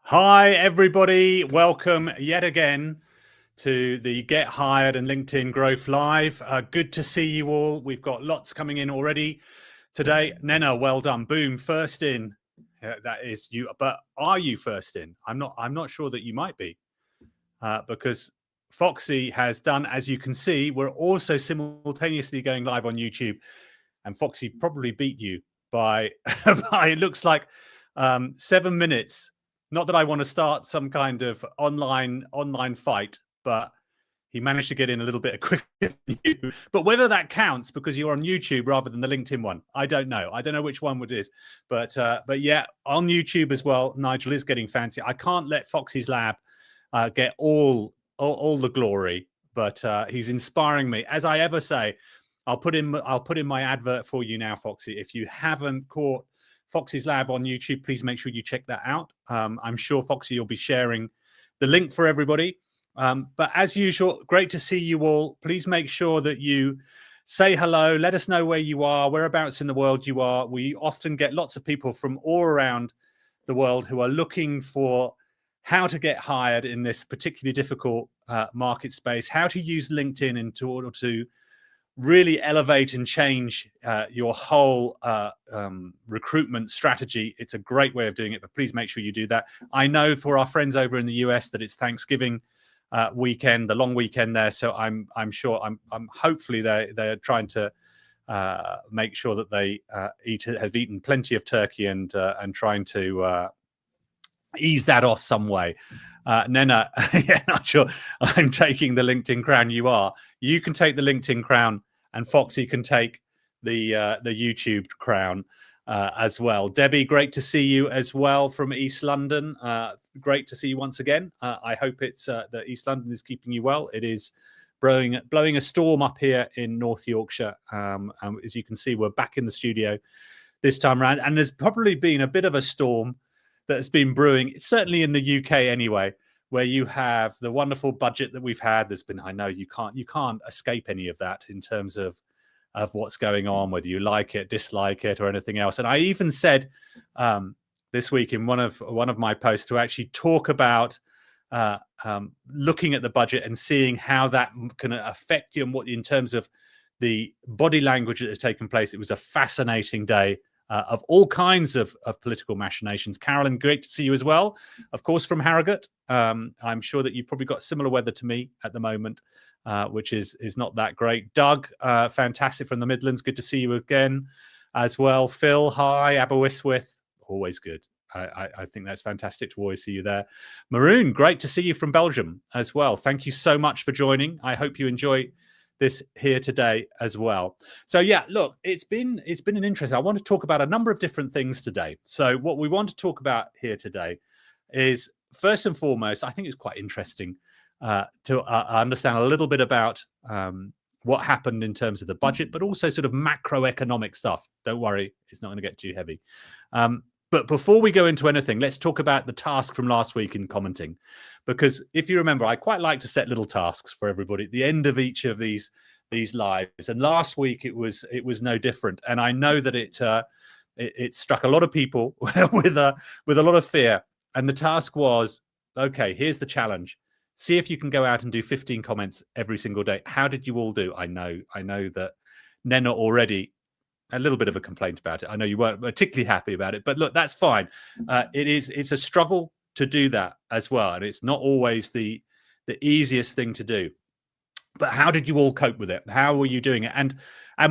Hi, everybody. Welcome yet again to the Get Hired and LinkedIn Growth Live. Good to see you all. We've got lots coming in already today. Nena, well done. Boom, first in. That is you. But are you first in? I'm not sure that you might be because Foxy has done, as you can see, we're also simultaneously going live on YouTube, and Foxy probably beat you by it looks like 7 minutes. Not that I want to start some kind of online fight, but he managed to get in a little bit quicker than you. But whether that counts because you're on YouTube rather than the LinkedIn one, I don't know. I don't know which one it is. But yeah, on YouTube as well, Nigel is getting fancy. I can't let Foxy's Lab get all the glory, but he's inspiring me. As I ever say, I'll put in my advert for you now, Foxy. If you haven't caught Foxy's Lab on YouTube, please make sure you check that out. I'm sure, Foxy, you'll be sharing the link for everybody. But as usual, great to see you all. Please make sure that you say hello. Let us know where you are, whereabouts in the world you are. We often get lots of people from all around the world who are looking for how to get hired in this particularly difficult market space, how to use LinkedIn in order to really elevate and change your whole recruitment strategy. It's a great way of doing it, but please make sure you do that. I know for our friends over in the US that it's Thanksgiving weekend, the long weekend there. So I'm sure I'm hopefully they're trying to make sure that they have eaten plenty of turkey and trying to ease that off some way. Nena, yeah, not sure. I'm taking the LinkedIn crown. You can take the LinkedIn crown, and Foxy can take the YouTube crown as well. Debbie, great to see you as well from East London. Great to see you once again. I hope it's that East London is keeping you well. It is blowing a storm up here in North Yorkshire. And as you can see, we're back in the studio this time around, and there's probably been a bit of a storm that has been brewing, certainly in the UK anyway, where you have the wonderful budget that we've had. There's been, I know you can't escape any of that in terms of what's going on, whether you like it, dislike it, or anything else. And I even said this week in one of my posts to actually talk about looking at the budget and seeing how that can affect you and what in terms of the body language that has taken place. It was a fascinating day. Of all kinds of political machinations. Carolyn, great to see you as well. Of course, from Harrogate. I'm sure that you've probably got similar weather to me at the moment, which is not that great. Doug, fantastic from the Midlands. Good to see you again as well. Phil, hi. Aberystwyth, always good. I think that's fantastic to always see you there. Maroon, great to see you from Belgium as well. Thank you so much for joining. I hope you enjoy this here today as well. So yeah, look, it's been an interesting. I want to talk about a number of different things today. So what we want to talk about here today is first and foremost, I think it's quite interesting to understand a little bit about what happened in terms of the budget, but also sort of macroeconomic stuff. Don't worry, it's not going to get too heavy. But before we go into anything, let's talk about the task from last week in commenting. Because if you remember, I quite like to set little tasks for everybody at the end of each of these lives. And last week it was no different. And I know that it struck a lot of people with a lot of fear. And the task was, okay, here's the challenge. See if you can go out and do 15 comments every single day. How did you all do? I know that Nena already a little bit of a complaint about it. I know you weren't particularly happy about it, but look, that's fine. It's a struggle to do that as well, and it's not always the easiest thing to do. But how did you all cope with it? How were you doing it? And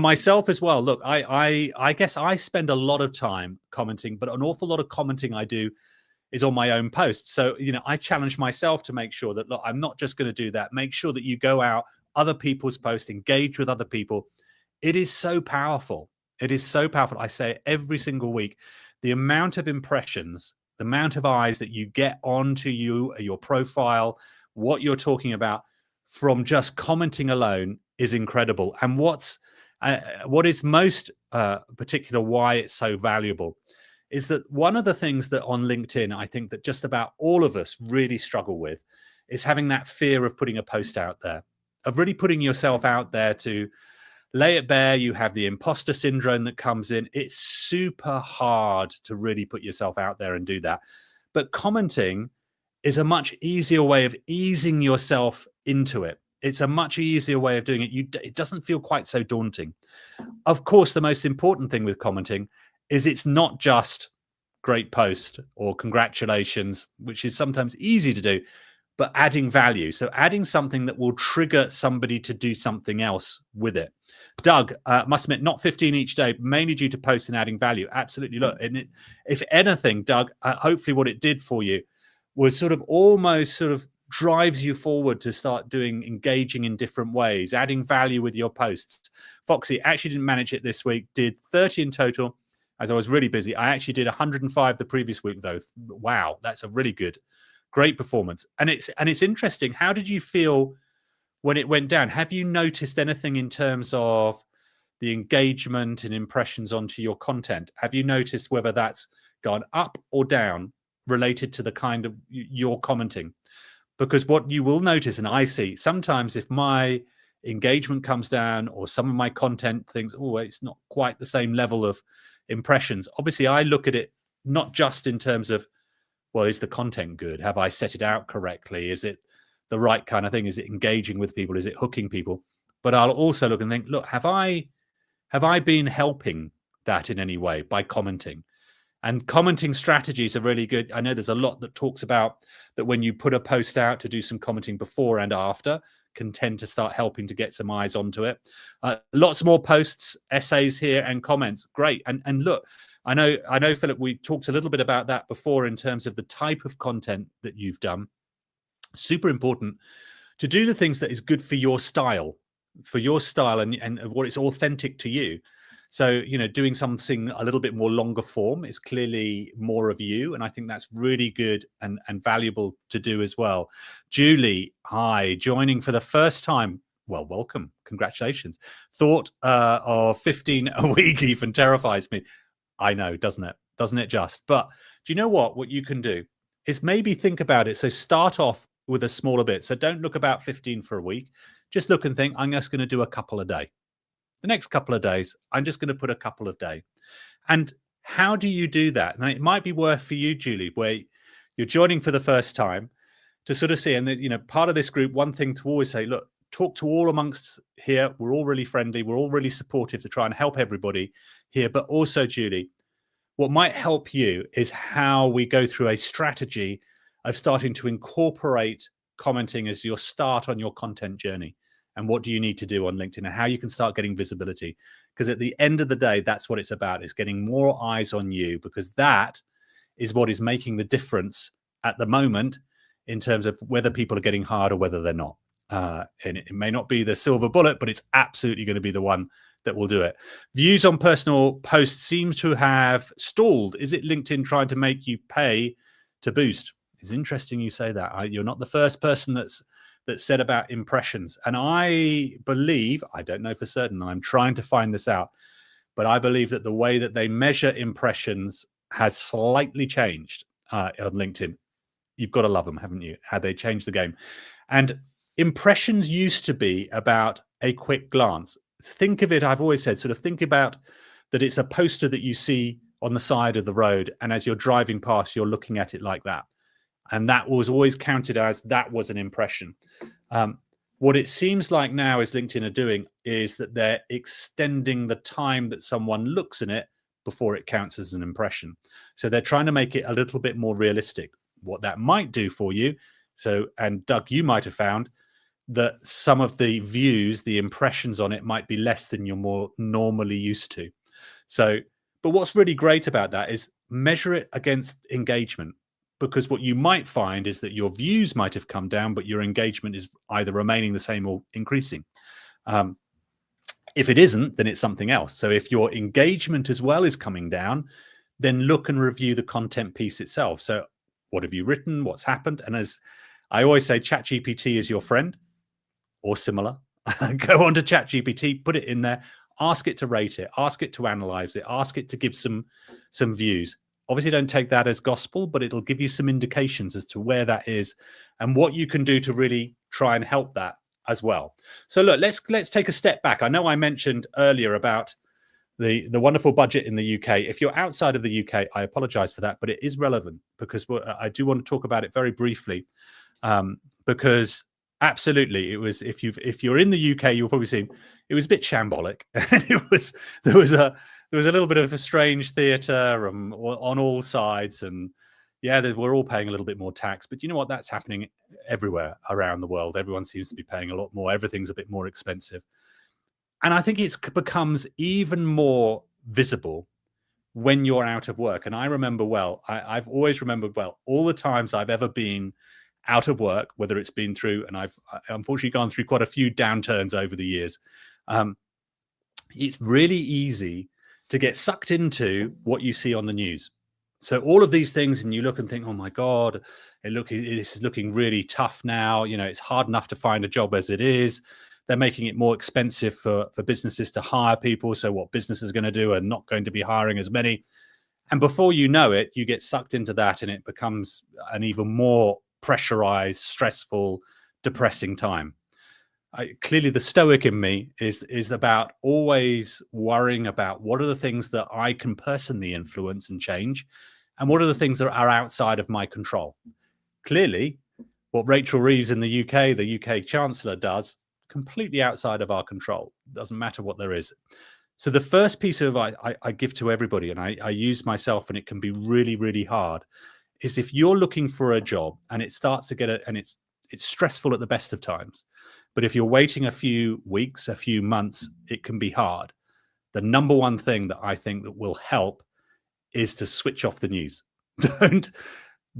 myself as well. Look, I guess I spend a lot of time commenting, but an awful lot of commenting I do is on my own posts. So I challenge myself to make sure that, look, I'm not just going to do that. Make sure that you go out, other people's posts, engage with other people. It is so powerful. It is so powerful. I say it every single week. The amount of impressions, the amount of eyes that you get onto your profile, what you're talking about from just commenting alone is incredible. And what is most particular, why it's so valuable, is that one of the things that on LinkedIn, I think that just about all of us really struggle with is having that fear of putting a post out there, of really putting yourself out there to lay it bare. You have the imposter syndrome that comes in. It's super hard to really put yourself out there and do that. But commenting is a much easier way of easing yourself into it. It's a much easier way of doing it. It doesn't feel quite so daunting. Of course, the most important thing with commenting is it's not just great post or congratulations, which is sometimes easy to do, but adding value. So adding something that will trigger somebody to do something else with it. Doug, must admit, not 15 each day, mainly due to posts and adding value. Absolutely. Look, and if anything, Doug, hopefully what it did for you was sort of almost sort of drives you forward to start engaging in different ways, adding value with your posts. Foxy actually didn't manage it this week, did 30 in total, as I was really busy. I actually did 105 the previous week, though. Wow, that's a really great performance. And it's interesting. How did you feel when it went down? Have you noticed anything in terms of the engagement and impressions onto your content? Have you noticed whether that's gone up or down related to the kind of your commenting? Because what you will notice, and I see sometimes if my engagement comes down or some of my content thinks, oh, it's not quite the same level of impressions. Obviously, I look at it not just in terms of, well, is the content good? Have I set it out correctly? Is it the right kind of thing? Is it engaging with people? Is it hooking people? But I'll also look and think, look, have I been helping that in any way by commenting? And commenting strategies are really good. I know there's a lot that talks about that when you put a post out, to do some commenting before and after can tend to start helping to get some eyes onto it. Lots more posts, essays here, and comments. Great. And look, I know, Philip, we talked a little bit about that before in terms of the type of content that you've done. Super important to do the things that is good for your style, and what is authentic to you. So, doing something a little bit more longer form is clearly more of you. And I think that's really good and valuable to do as well. Julie, hi, joining for the first time. Well, welcome. Congratulations. Thought of 15 a week even terrifies me. I know, doesn't it? Doesn't it just? But do you know what you can do is maybe think about it. So start off with a smaller bit. So don't look about 15 for a week. Just look and think, I'm just going to do a couple a day. The next couple of days, I'm just going to put a couple a day. And how do you do that? Now, it might be worth for you, Julie, where you're joining for the first time to sort of see, and part of this group, one thing to always say, look, talk to all amongst here. We're all really friendly. We're all really supportive to try and help everybody here. But also, Julie, what might help you is how we go through a strategy of starting to incorporate commenting as your start on your content journey. And what do you need to do on LinkedIn and how you can start getting visibility? Because at the end of the day, that's what it's about, is getting more eyes on you, because that is what is making the difference at the moment in terms of whether people are getting hired or whether they're not. And it may not be the silver bullet, but it's absolutely going to be the one that will do it. Views on personal posts seems to have stalled. Is it LinkedIn trying to make you pay to boost? It's interesting you say that. You're not the first person that said about impressions. And I believe, I don't know for certain, I'm trying to find this out, but I believe that the way that they measure impressions has slightly changed on LinkedIn. You've got to love them, haven't you? How they changed the game. And impressions used to be about a quick glance. Think of it, I've always said, sort of think about that it's a poster that you see on the side of the road. And as you're driving past, you're looking at it like that. And that was always counted as that was an impression. What it seems like now is LinkedIn are doing is that they're extending the time that someone looks in it before it counts as an impression. So they're trying to make it a little bit more realistic. What that might do for you. So, and Doug, you might have found that some of the views, the impressions on it might be less than you're more normally used to. So, but what's really great about that is measure it against engagement. Because what you might find is that your views might have come down, but your engagement is either remaining the same or increasing. If it isn't, then it's something else. So if your engagement as well is coming down, then look and review the content piece itself. So what have you written? What's happened? And as I always say, ChatGPT is your friend or similar. Go on to ChatGPT, put it in there, ask it to rate it, ask it to analyze it, ask it to give some views. Obviously, don't take that as gospel, but it'll give you some indications as to where that is and what you can do to really try and help that as well. So look, let's take a step back. I know I mentioned earlier about the wonderful budget in the UK. If you're outside of the UK, I apologize for that, but it is relevant because I do want to talk about it very briefly. Because absolutely, it was, if you're in the UK, you'll probably see it was a bit shambolic, and there was a little bit of a strange theatre on all sides, and yeah, we're all paying a little bit more tax. But you know what? That's happening everywhere around the world. Everyone seems to be paying a lot more. Everything's a bit more expensive. And I think it becomes even more visible when you're out of work. And I remember well, I've always remembered well, all the times I've ever been out of work, whether it's been through, and I've unfortunately gone through quite a few downturns over the years. It's really easy to get sucked into what you see on the news. So all of these things, and you look and think, oh my God, this is looking really tough now. You know, it's hard enough to find a job as it is. They're making it more expensive for businesses to hire people. So what businesses are going to do are not going to be hiring as many. And before you know it, you get sucked into that, and it becomes an even more pressurized, stressful, depressing time. Clearly, the stoic in me is about always worrying about what are the things that I can personally influence and change, and what are the things that are outside of my control. Clearly, what Rachel Reeves in the UK Chancellor, does, completely outside of our control. Doesn't matter what there is. So the first piece of advice I give to everybody, and I use myself, and it can be really, really hard, is if you're looking for a job and it starts to and it's stressful at the best of times, but if you're waiting a few weeks, a few months, it can be hard. The number one thing that I think that will help is to switch off the news.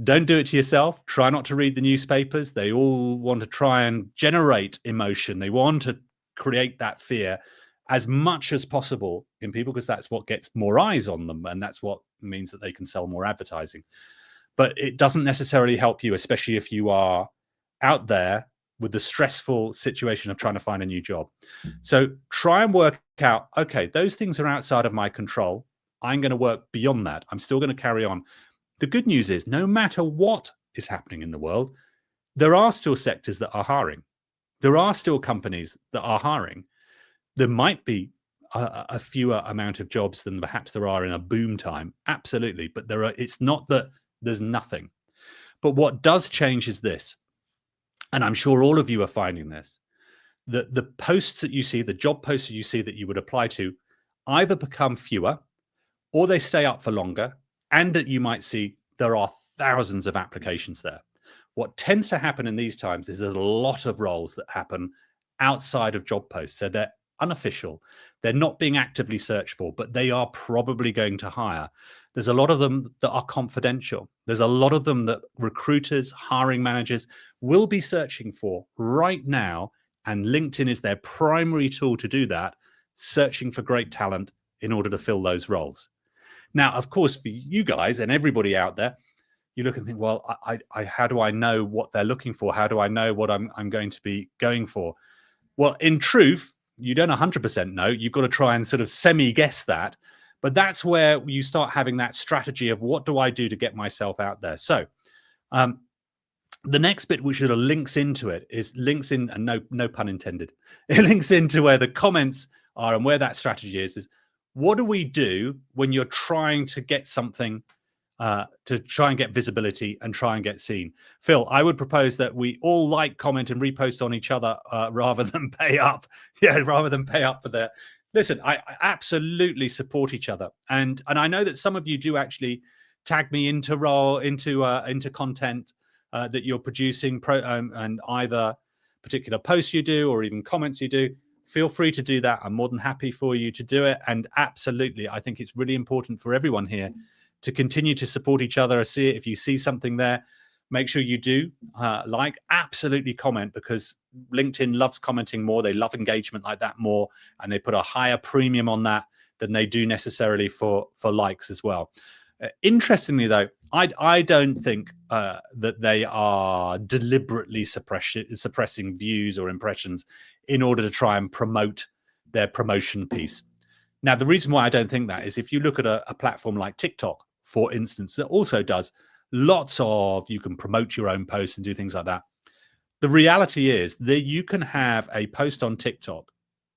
Don't do it to yourself. Try not to read the newspapers. They all want to try and generate emotion. They want to create that fear as much as possible in people, because that's what gets more eyes on them, and that's what means that they can sell more advertising. But it doesn't necessarily help you, especially if you are out there with the stressful situation of trying to find a new job. So try and work out, okay, those things are outside of my control. I'm going to work beyond that. I'm still going to carry on. The good news is, no matter what is happening in the world, there are still sectors that are hiring. There are still companies that are hiring. There might be a fewer amount of jobs than perhaps there are in a boom time. Absolutely. But it's not that there's nothing. But what does change is this, and I'm sure all of you are finding this, that the posts that you see, the job posts that you see that you would apply to, either become fewer or they stay up for longer, and that you might see there are thousands of applications there. What tends to happen in these times is there's a lot of roles that happen outside of job posts. So they're unofficial. They're not being actively searched for, but they are probably going to hire. There's a lot of them that are confidential. There's a lot of them that recruiters, hiring managers will be searching for right now. And LinkedIn is their primary tool to do that, searching for great talent in order to fill those roles. Now, of course, for you guys and everybody out there, you look and think, well, how do I know what they're looking for? How do I know what I'm going to be going for? Well, in truth, you don't 100% know. You've got to try and sort of semi-guess that. But that's where you start having that strategy of, what do I do to get myself out there? So the next bit, which sort of links into it, links in, and no pun intended, it links into where the comments are and where that strategy is what do we do when you're trying to get something, to try and get visibility and try and get seen? Phil, I would propose that we all like, comment, and repost on each other rather than pay up. Yeah, rather than pay up for the. Listen, I absolutely support each other, and I know that some of you do actually tag me into content that you're producing, and either particular posts you do or even comments you do. Feel free to do that. I'm more than happy for you to do it. And absolutely, I think it's really important for everyone here to continue to support each other. See it. If you see something there, make sure you do absolutely comment, because LinkedIn loves commenting more. They love engagement like that more, and they put a higher premium on that than they do necessarily for likes as well. Interestingly, though, I don't think that they are deliberately suppressing views or impressions in order to try and promote their promotion piece. Now, the reason why I don't think that is, if you look at a platform like TikTok, for instance, that also does lots of, you can promote your own posts and do things like that. The reality is that you can have a post on TikTok,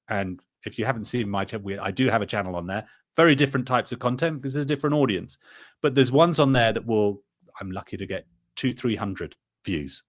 and If you haven't seen my channel, I do have a channel on there. Very different types of content because there's a different audience. But there's ones on there that will, I'm lucky to get 200-300 views.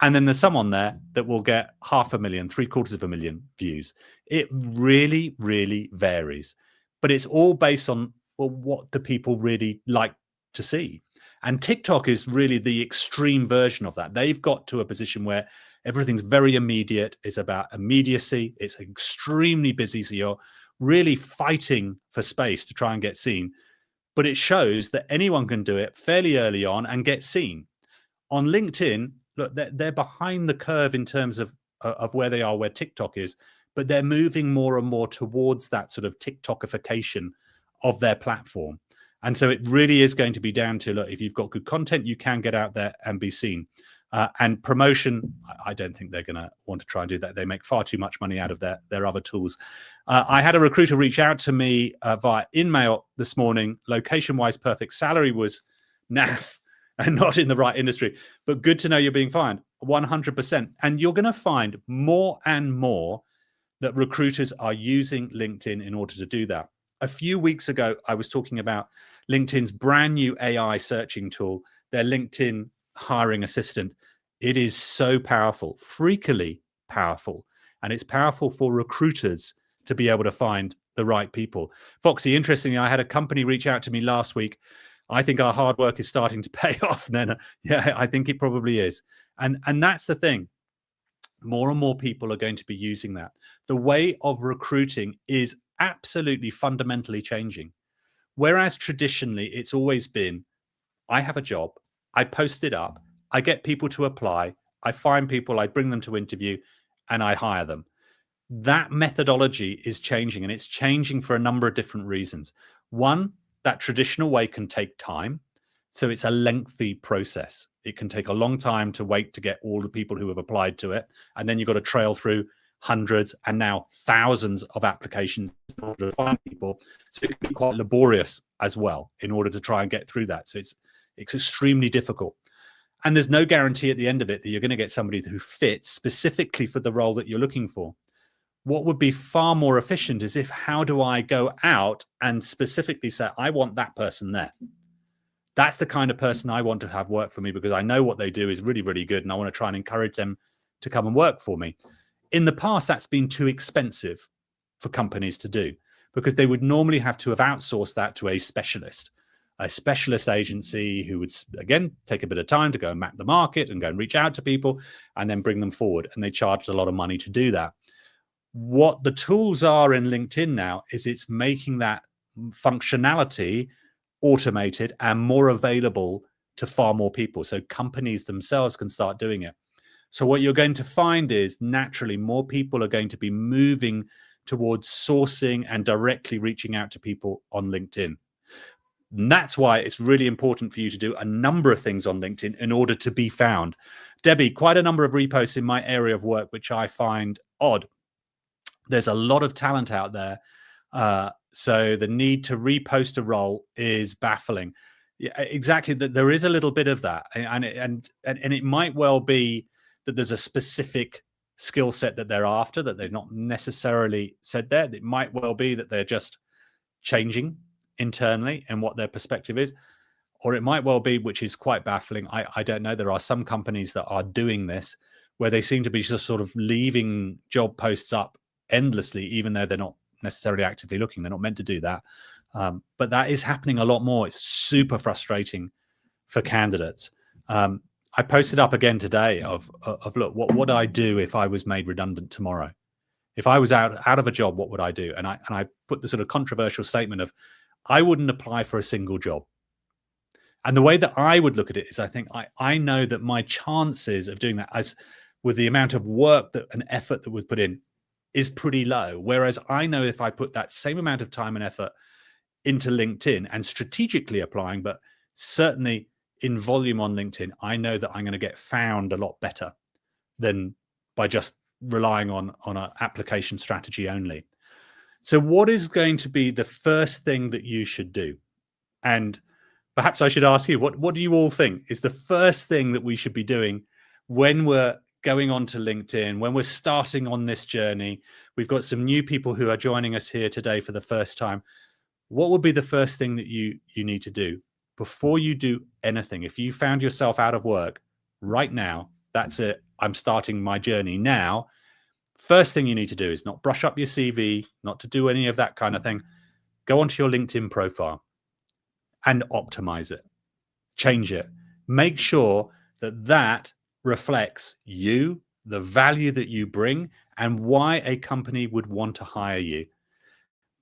And then there's some on there that will get 500,000, 750,000 views. It really, really varies. But it's all based on, well, what do people really like to see? And TikTok is really the extreme version of that. They've got to a position where everything's very immediate. It's about immediacy. It's extremely busy. So you're really fighting for space to try and get seen. But it shows that anyone can do it fairly early on and get seen. On LinkedIn, look, they're behind the curve in terms of where they are, where TikTok is, but they're moving more and more towards that sort of TikTokification of their platform. And so it really is going to be down to, look, if you've got good content, you can get out there and be seen. And promotion, I don't think they're going to want to try and do that. They make far too much money out of their other tools. I had a recruiter reach out to me via InMail this morning. Location-wise, perfect. Salary was naff and not in the right industry. But good to know you're being fined, 100%. And you're going to find more and more that recruiters are using LinkedIn in order to do that. A few weeks ago, I was talking about LinkedIn's brand new AI searching tool, their LinkedIn hiring assistant. It is so powerful, freakily powerful. And it's powerful for recruiters to be able to find the right people. Foxy, interestingly, I had a company reach out to me last week. I think our hard work is starting to pay off, Nena. Yeah, I think it probably is. And that's the thing. More and more people are going to be using that. The way of recruiting is absolutely fundamentally changing. Whereas traditionally, it's always been, I have a job, I post it up, I get people to apply, I find people, I bring them to interview, and I hire them. That methodology is changing, and it's changing for a number of different reasons. One, that traditional way can take time. So it's a lengthy process. It can take a long time to wait to get all the people who have applied to it. And then you've got to trail through hundreds and now thousands of applications in order to find people. So it can be quite laborious as well in order to try and get through that. So it's extremely difficult. And there's no guarantee at the end of it that you're going to get somebody who fits specifically for the role that you're looking for. What would be far more efficient is how do I go out and specifically say, I want that person there. That's the kind of person I want to have work for me because I know what they do is really, really good. And I want to try and encourage them to come and work for me. In the past, that's been too expensive for companies to do because they would normally have to have outsourced that to a specialist agency who would, again, take a bit of time to go and map the market and go and reach out to people and then bring them forward. And they charged a lot of money to do that. What the tools are in LinkedIn now is it's making that functionality automated and more available to far more people. So companies themselves can start doing it. So what you're going to find is naturally more people are going to be moving towards sourcing and directly reaching out to people on LinkedIn. And that's why it's really important for you to do a number of things on LinkedIn in order to be found. Debbie, quite a number of reposts in my area of work, which I find odd. There's a lot of talent out there. So the need to repost a role is baffling. Yeah, exactly. That there is a little bit of that, and it might well be that there's a specific skill set that they're after that they've not necessarily said there. It might well be that they're just changing internally and what their perspective is, or it might well be, which is quite baffling. I don't know. There are some companies that are doing this where they seem to be just sort of leaving job posts up endlessly, even though they're not necessarily actively looking. They're not meant to do that. But that is happening a lot more. It's super frustrating for candidates. I posted up again today of look, what would I do if I was made redundant tomorrow? If I was out of a job, what would I do? And I put the sort of controversial statement of I wouldn't apply for a single job. And the way that I would look at it is I think I know that my chances of doing that, as with the amount of work that and effort that was put in, is pretty low. Whereas I know if I put that same amount of time and effort into LinkedIn and strategically applying, but certainly in volume on LinkedIn, I know that I'm going to get found a lot better than by just relying on an application strategy only. So what is going to be the first thing that you should do? And perhaps I should ask you, what do you all think is the first thing that we should be doing when we're going on to LinkedIn, when we're starting on this journey, we've got some new people who are joining us here today for the first time. What would be the first thing that you need to do before you do anything? If you found yourself out of work right now, that's it. I'm starting my journey now. First thing you need to do is not brush up your CV, not to do any of that kind of thing. Go onto your LinkedIn profile and optimize it, change it. Make sure that that reflects you, the value that you bring, and why a company would want to hire you.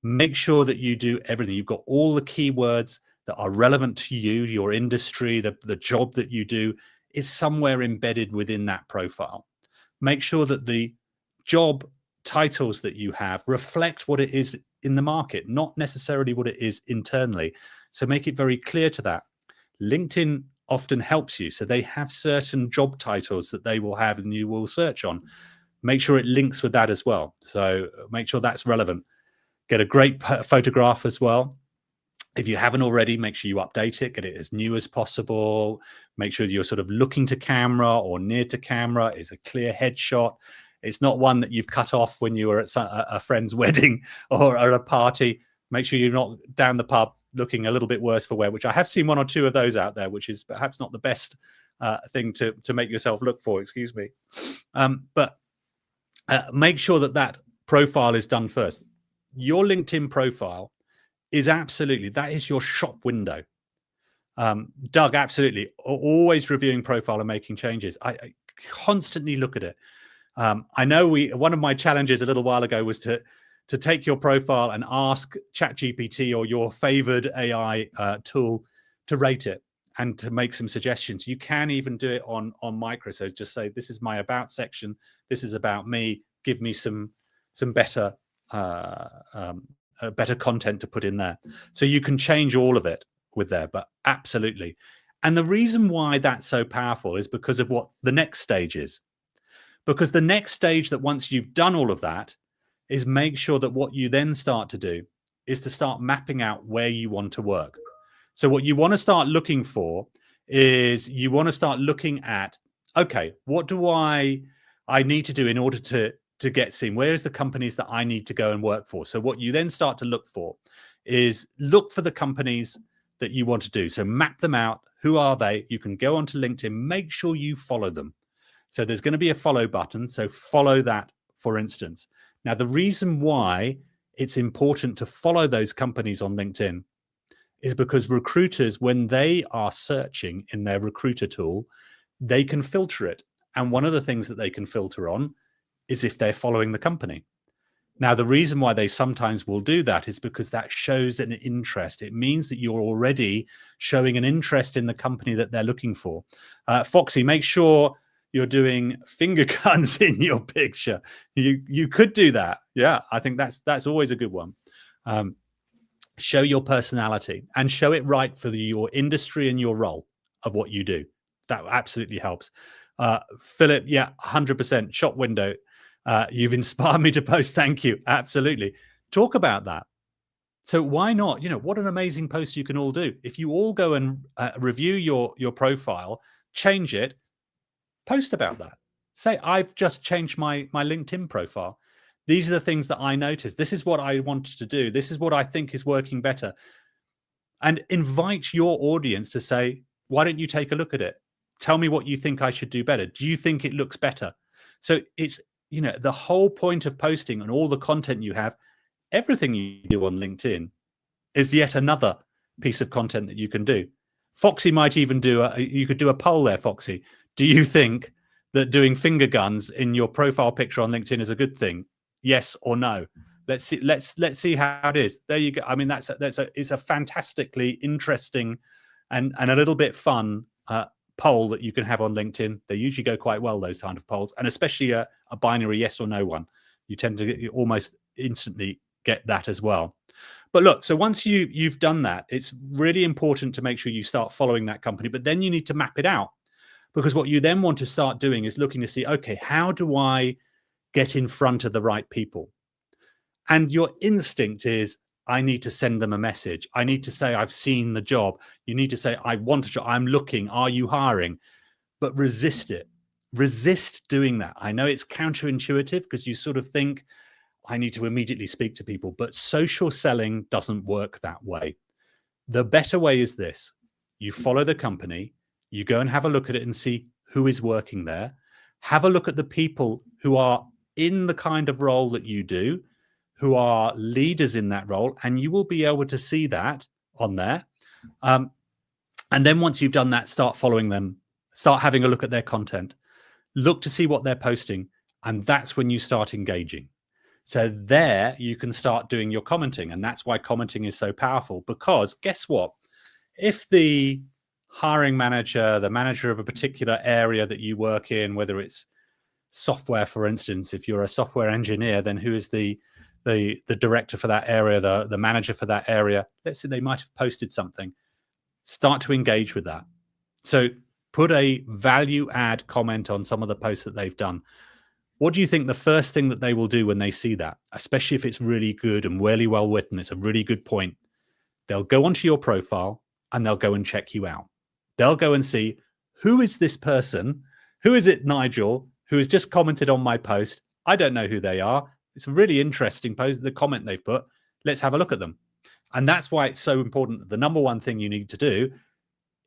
Make sure that you do everything. You've got all the keywords that are relevant to you, your industry, the job that you do is somewhere embedded within that profile. Make sure that the job titles that you have reflect what it is in the market, not necessarily what it is internally. So make it very clear to that. LinkedIn often helps you. So they have certain job titles that they will have and you will search on. Make sure it links with that as well. So make sure that's relevant. Get a great photograph as well. If you haven't already, make sure you update it, get it as new as possible. Make sure you're sort of looking to camera or near to camera. It's a clear headshot. It's not one that you've cut off when you were at a friend's wedding or at a party. Make sure you're not down the pub looking a little bit worse for wear, which I have seen one or two of those out there, which is perhaps not the best thing to make yourself look for, excuse me. But make sure that profile is done first. Your LinkedIn profile is absolutely, that is your shop window. Doug, absolutely. Always reviewing profile and making changes. I constantly look at it. I know one of my challenges a little while ago was to take your profile and ask ChatGPT or your favored AI tool to rate it and to make some suggestions. You can even do it on Micro. So just say, this is my about section. This is about me. Give me some better better content to put in there. So you can change all of it with there, but absolutely. And the reason why that's so powerful is because of what the next stage is. Because the next stage, that once you've done all of that, is make sure that what you then start to do is to start mapping out where you want to work. So what you want to start looking for is you want to start looking at, okay, what do I need to do in order to get seen? Where's the companies that I need to go and work for? So what you then start to look for is look for the companies that you want to do. So map them out. Who are they? You can go onto LinkedIn, make sure you follow them. So there's going to be a follow button. So follow that, for instance. Now, the reason why it's important to follow those companies on LinkedIn is because recruiters, when they are searching in their recruiter tool, they can filter it. And one of the things that they can filter on is if they're following the company. Now, the reason why they sometimes will do that is because that shows an interest. It means that you're already showing an interest in the company that they're looking for. Foxy, make sure you're doing finger guns in your picture. You could do that. Yeah, I think that's always a good one. Show your personality and show it right for your industry and your role of what you do. That absolutely helps. Philip, yeah, 100%. Shop window. You've inspired me to post. Thank you. Absolutely. Talk about that. So why not? What an amazing post you can all do. If you all go and review your profile, change it, post about that. Say, I've just changed my LinkedIn profile. These are the things that I noticed. This is what I wanted to do. This is what I think is working better. And invite your audience to say, why don't you take a look at it? Tell me what you think I should do better. Do you think it looks better? So it's, the whole point of posting and all the content you have, everything you do on LinkedIn is yet another piece of content that you can do. Foxy might even you could do a poll there, Foxy. Do you think that doing finger guns in your profile picture on LinkedIn is a good thing? Yes or no? Let's see how it is. There you go. I mean, it's a fantastically interesting and a little bit fun poll that you can have on LinkedIn. They usually go quite well, those kind of polls, and especially a binary yes or no one. You tend to almost instantly get that as well. But look, so once you've done that, it's really important to make sure you start following that company, but then you need to map it out, because what you then want to start doing is looking to see, okay, how do I get in front of the right people? And your instinct is, I need to send them a message. I need to say, I've seen the job. You need to say, I want a job. I'm looking. Are you hiring? But resist it. resist doing that. I know it's counterintuitive because you sort of think, I need to immediately speak to people, but social selling doesn't work that way. The better way is this. You follow the company, you go and have a look at it and see who is working there. Have a look at the people who are in the kind of role that you do, who are leaders in that role, and you will be able to see that on there. And then once you've done that, start following them, start having a look at their content, look to see what they're posting, and that's when you start engaging. So there you can start doing your commenting, and that's why commenting is so powerful, because guess what? If the hiring manager, the manager of a particular area that you work in, whether it's software, for instance, if you're a software engineer, then who is the director for that area, the manager for that area? Let's say they might have posted something. Start to engage with that. So put a value add comment on some of the posts that they've done. What do you think the first thing that they will do when they see that, especially if it's really good and really well written, it's a really good point? They'll go onto your profile and they'll go and check you out. They'll go and see, who is this person? Who is it, Nigel, who has just commented on my post? I don't know who they are. It's a really interesting post, the comment they've put. Let's have a look at them. And that's why it's so important that the number one thing you need to do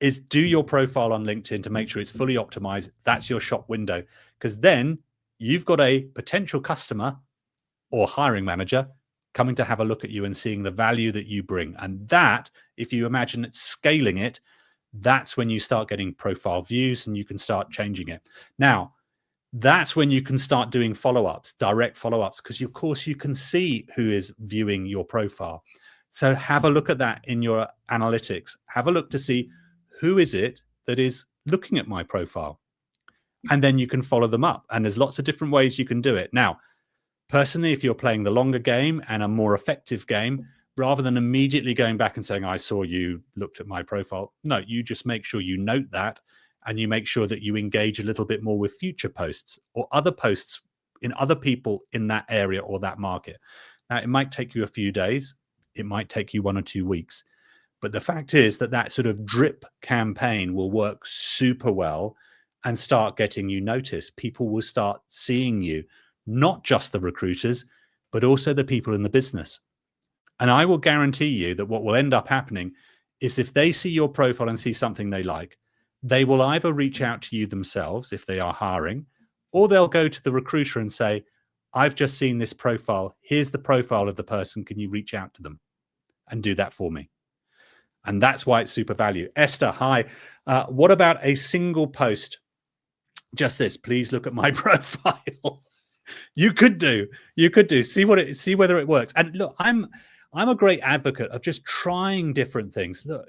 is do your profile on LinkedIn to make sure it's fully optimized. That's your shop window, because then you've got a potential customer or hiring manager coming to have a look at you and seeing the value that you bring. And that, if you imagine it, scaling it, that's when you start getting profile views and you can start changing it. Now, that's when you can start doing follow-ups, direct follow-ups, because of course you can see who is viewing your profile. So have a look at that in your analytics. Have a look to see who is it that is looking at my profile. And then you can follow them up. And there's lots of different ways you can do it. Now, personally, if you're playing the longer game and a more effective game, rather than immediately going back and saying, I saw you looked at my profile. No, you just make sure you note that, and you make sure that you engage a little bit more with future posts or other posts in other people in that area or that market. Now, it might take you a few days. It might take you 1 or 2 weeks. But the fact is that that sort of drip campaign will work super well and start getting you noticed. People will start seeing you, not just the recruiters, but also the people in the business. And I will guarantee you that what will end up happening is if they see your profile and see something they like, they will either reach out to you themselves if they are hiring, or they'll go to the recruiter and say, I've just seen this profile. Here's the profile of the person. Can you reach out to them and do that for me? And that's why it's super value. Esther, hi. What about a single post? Just this, please look at my profile. You could do. See whether it works. And look, I'm a great advocate of just trying different things. Look,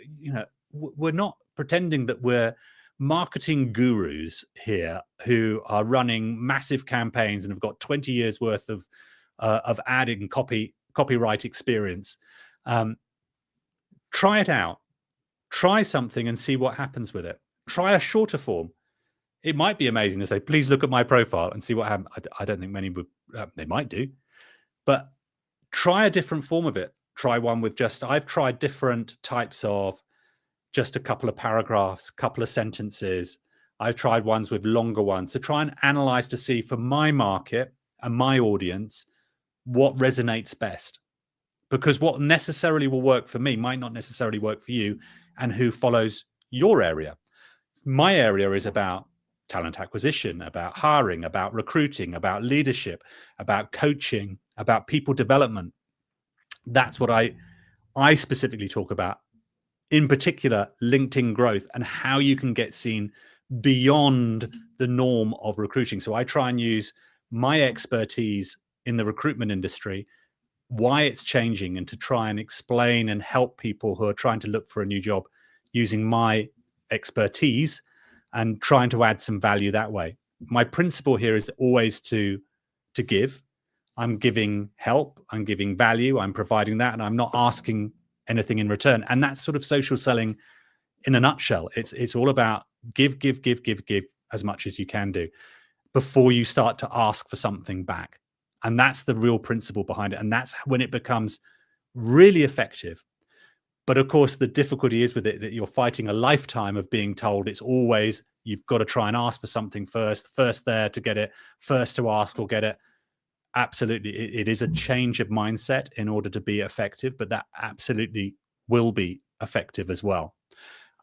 we're not pretending that we're marketing gurus here who are running massive campaigns and have got 20 years worth of ad and copyright experience. Try it out. Try something and see what happens with it. Try a shorter form. It might be amazing to say, please look at my profile and see what happens. I don't think many would. They might do. But try a different form of it. Try one with I've tried different types of just a couple of paragraphs, couple of sentences. I've tried ones with longer ones to try and analyze to see for my market and my audience what resonates best. Because what necessarily will work for me might not necessarily work for you, and who follows your area. My area is about talent acquisition, about hiring, about recruiting, about leadership, about coaching, about people development. That's what I specifically talk about. In particular, LinkedIn growth and how you can get seen beyond the norm of recruiting. So I try and use my expertise in the recruitment industry, why it's changing, and to try and explain and help people who are trying to look for a new job using my expertise and trying to add some value that way. My principle here is always to give. I'm giving help, I'm giving value, I'm providing that, and I'm not asking anything in return. And that's sort of social selling in a nutshell. It's all about give as much as you can do before you start to ask for something back. And that's the real principle behind it. And that's when it becomes really effective. But of course, the difficulty is with it that you're fighting a lifetime of being told it's always you've got to try and ask for something first there to get it, first to ask or get it. Absolutely, it is a change of mindset in order to be effective, but that absolutely will be effective as well.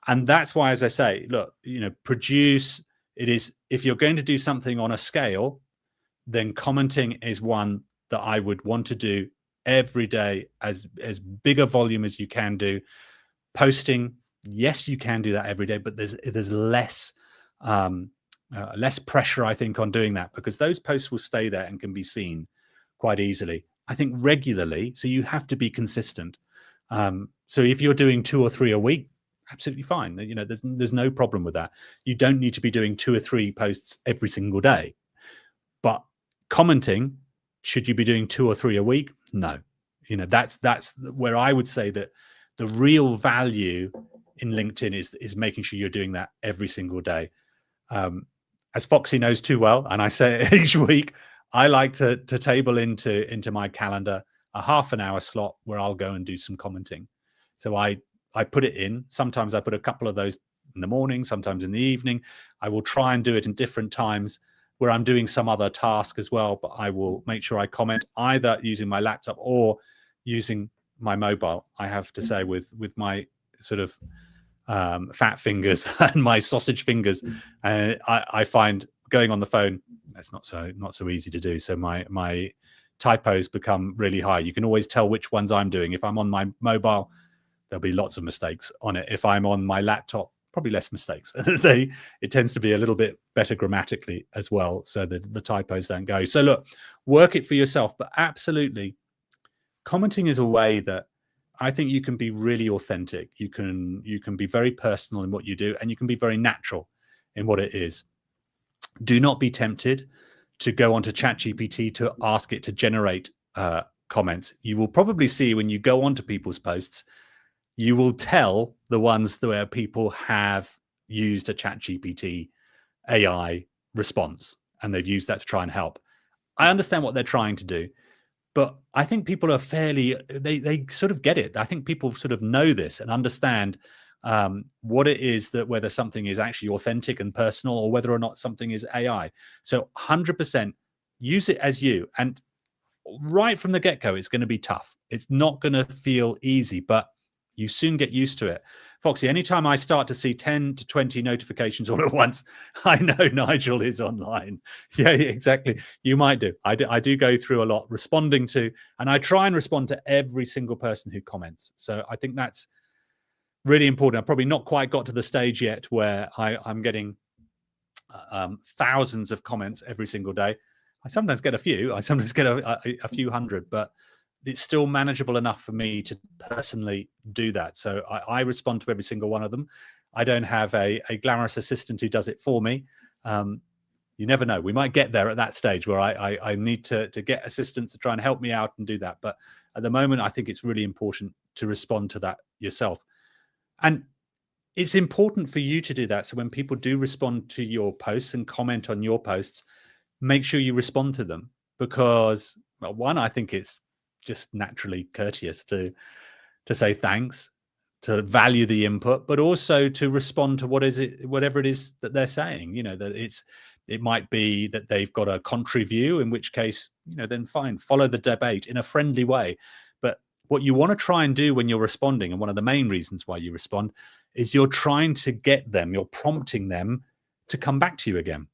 And that's why, as I say, look, produce. It is, if you're going to do something on a scale, then commenting is one that I would want to do every day, as big a volume as you can do. Posting, yes, you can do that every day, but there's less pressure, I think, on doing that, because those posts will stay there and can be seen quite easily. I think regularly, so you have to be consistent. So if you're doing 2 or 3 a week, absolutely fine. There's no problem with that. You don't need to be doing 2 or 3 posts every single day. But commenting, should you be doing 2 or 3 a week? No. That's where I would say that the real value in LinkedIn is making sure you're doing that every single day. As Foxy knows too well, and I say it each week, I like to table into my calendar a half an hour slot where I'll go and do some commenting. So I put it in. Sometimes I put a couple of those in the morning, sometimes in the evening. I will try and do it in different times where I'm doing some other task as well, but I will make sure I comment either using my laptop or using my mobile. I have to say, with my sort of fat fingers and my sausage fingers, I find going on the phone, that's not so easy to do. So my typos become really high. You can always tell which ones I'm doing. If I'm on my mobile, there'll be lots of mistakes on it. If I'm on my laptop, probably less mistakes. It tends to be a little bit better grammatically as well, so that the typos don't go. So look, work it for yourself, but absolutely, commenting is a way that I think you can be really authentic. You can be very personal in what you do, and you can be very natural in what it is. Do not be tempted to go onto ChatGPT to ask it to generate comments. You will probably see when you go onto people's posts, you will tell the ones where people have used a ChatGPT AI response, and they've used that to try and help. I understand what they're trying to do, but I think people are they sort of get it. I think people sort of know this and understand what it is, that whether something is actually authentic and personal or whether or not something is AI. So 100% use it as you. And right from the get-go, it's going to be tough. It's not going to feel easy, but you soon get used to it. Foxy, anytime I start to see 10 to 20 notifications all at once, I know Nigel is online. Yeah, exactly. You might do. I do go through a lot responding to, and I try and respond to every single person who comments. So I think that's really important. I've probably not quite got to the stage yet where I'm getting thousands of comments every single day. I sometimes get a few. I sometimes get a few hundred, but it's still manageable enough for me to personally do that. So I respond to every single one of them. I don't have a glamorous assistant who does it for me. You never know. We might get there at that stage where I need to get assistants to try and help me out and do that. But at the moment, I think it's really important to respond to that yourself. And it's important for you to do that. So when people do respond to your posts and comment on your posts, make sure you respond to them, because, well, one, I think it's just naturally courteous to say thanks, to value the input, but also to respond to whatever it is that they're saying. That it might be that they've got a contrary view, in which case, then fine, follow the debate in a friendly way. But what you want to try and do when you're responding, and one of the main reasons why you respond, is you're trying to get them, you're prompting them to come back to you again,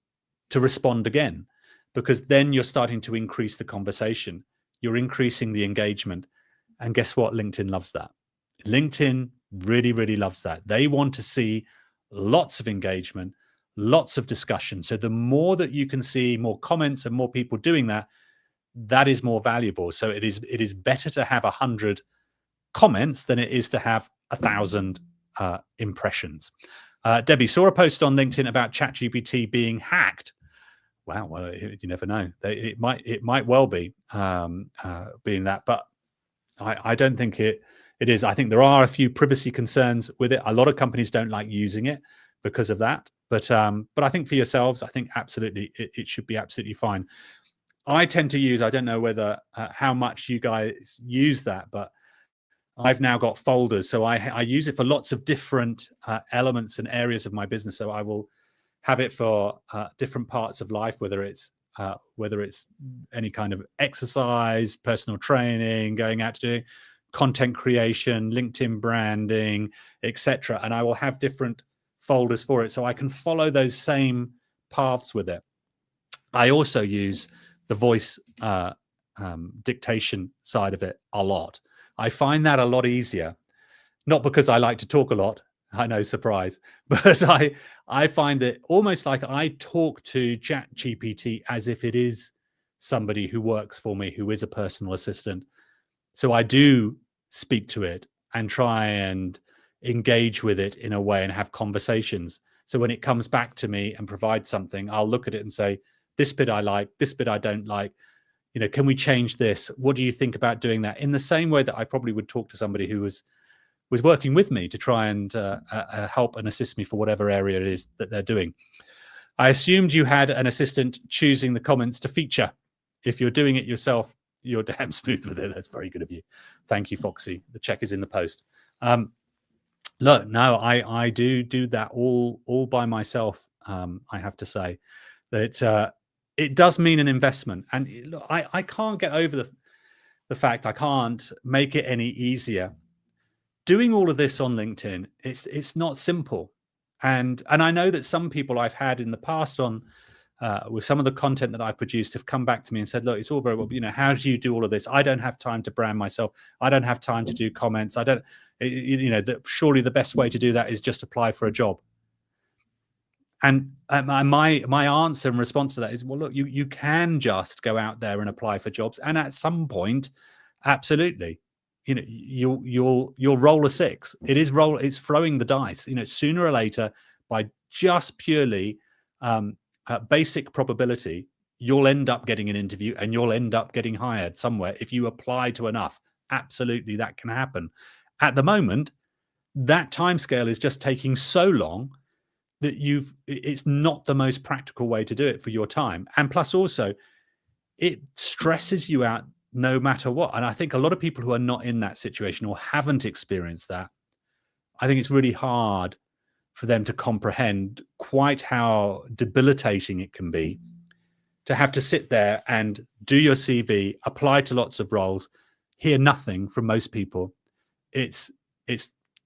to respond again, because then you're starting to increase the conversation. You're increasing the engagement. And guess what? LinkedIn loves that. LinkedIn really, really loves that. They want to see lots of engagement, lots of discussion. So the more that you can see more comments and more people doing that, that is more valuable. So it is better to have 100 comments than it is to have 1,000 impressions. Debbie, saw a post on LinkedIn about ChatGPT being hacked. Wow, well, you never know. It might well be being that, but I don't think it is. I think there are a few privacy concerns with it. A lot of companies don't like using it because of that. But I think for yourselves, I think absolutely it should be absolutely fine. I tend to use, I don't know whether how much you guys use that, but I've now got folders. So I use it for lots of different elements and areas of my business. So I will have it for different parts of life, whether it's any kind of exercise, personal training, going out to do content creation, LinkedIn branding, etc. And I will have different folders for it, so I can follow those same paths with it. I also use the voice dictation side of it a lot. I find that a lot easier, not because I like to talk a lot. I know, surprise, but I find that almost like I talk to ChatGPT as if it is somebody who works for me, who is a personal assistant. So I do speak to it and try and engage with it in a way and have conversations. So when it comes back to me and provides something, I'll look at it and say, this bit I like, this bit I don't like. You know, can we change this? What do you think about doing that? In the same way that I probably would talk to somebody who was working with me to try and help and assist me for whatever area it is that they're doing. I assumed you had an assistant choosing the comments to feature. If you're doing it yourself, you're damn smooth with it. That's very good of you. Thank you, Foxy. The check is in the post. Look, no, I do that all by myself. I have to say that it does mean an investment, and look, I can't get over the fact I can't make it any easier. Doing all of this on LinkedIn, it's not simple, and I know that some people I've had in the past on with some of the content that I've produced have come back to me and said, look, it's all very well, you know, how do you do all of this? I don't have time to brand myself. I don't have time to do comments. I don't, you know, that surely the best way to do that is just apply for a job. And my answer and response to that is, well, look, you can just go out there and apply for jobs, and at some point, absolutely, you know, you'll roll a six. It's throwing the dice. You know, sooner or later, by just purely basic probability, you'll end up getting an interview and you'll end up getting hired somewhere if you apply to enough. Absolutely, that can happen. At the moment, that timescale is just taking so long that it's not the most practical way to do it for your time. And plus also, it stresses you out no matter what. And I think a lot of people who are not in that situation or haven't experienced that, I think it's really hard for them to comprehend quite how debilitating it can be to have to sit there and do your CV, apply to lots of roles, hear nothing from most people. It's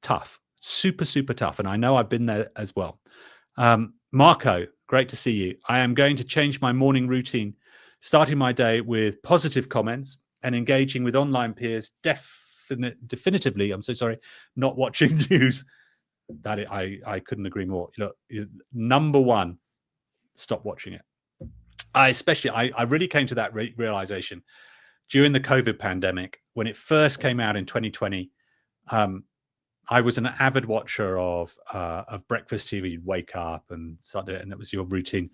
tough, super, super tough. And I know I've been there as well. Marco, great to see you. I am going to change my morning routine, starting my day with positive comments and engaging with online peers. Definitively, I'm so sorry, not watching news. That I couldn't agree more. Look, number one, stop watching it. I really came to that realization during the COVID pandemic when it first came out in 2020. I was an avid watcher of breakfast TV. You'd wake up and start it, and that was your routine.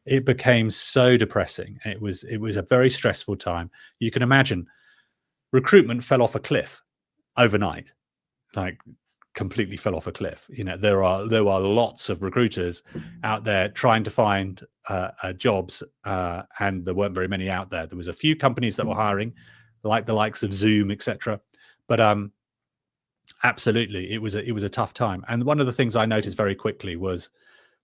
It became so depressing. It was a very stressful time. You can imagine recruitment fell off a cliff overnight, like completely fell off a cliff. You know, there are lots of recruiters out there trying to find jobs, and there weren't very many out there. There was a few companies that were hiring, like the likes of Zoom, etc. But absolutely, it was a tough time. And one of the things I noticed very quickly was,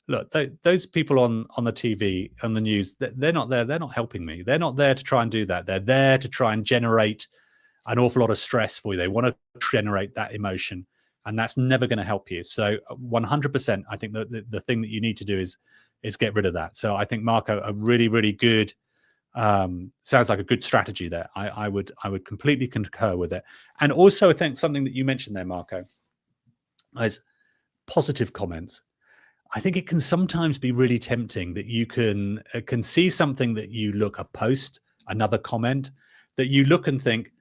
look, those people on the TV, on the news, they're not there. They're not helping me. They're not there to try and do that. They're there to try and generate an awful lot of stress for you. They want to generate that emotion, and that's never going to help you. So 100%, I think that the thing that you need to do is get rid of that. So I think, Marco, a really, really good, sounds like a good strategy there. I would completely concur with it. And also, I think something that you mentioned there, Marco, is positive comments. I think it can sometimes be really tempting that you can see something that you look, a post, another comment, that you look and think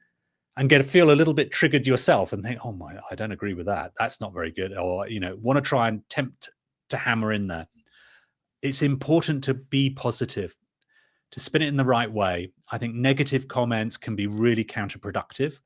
and feel a little bit triggered yourself and think, oh my, I don't agree with that. That's not very good. Or, you know, want to try and tempt to hammer in there. It's important to be positive, to spin it in the right way. I think negative comments can be really counterproductive.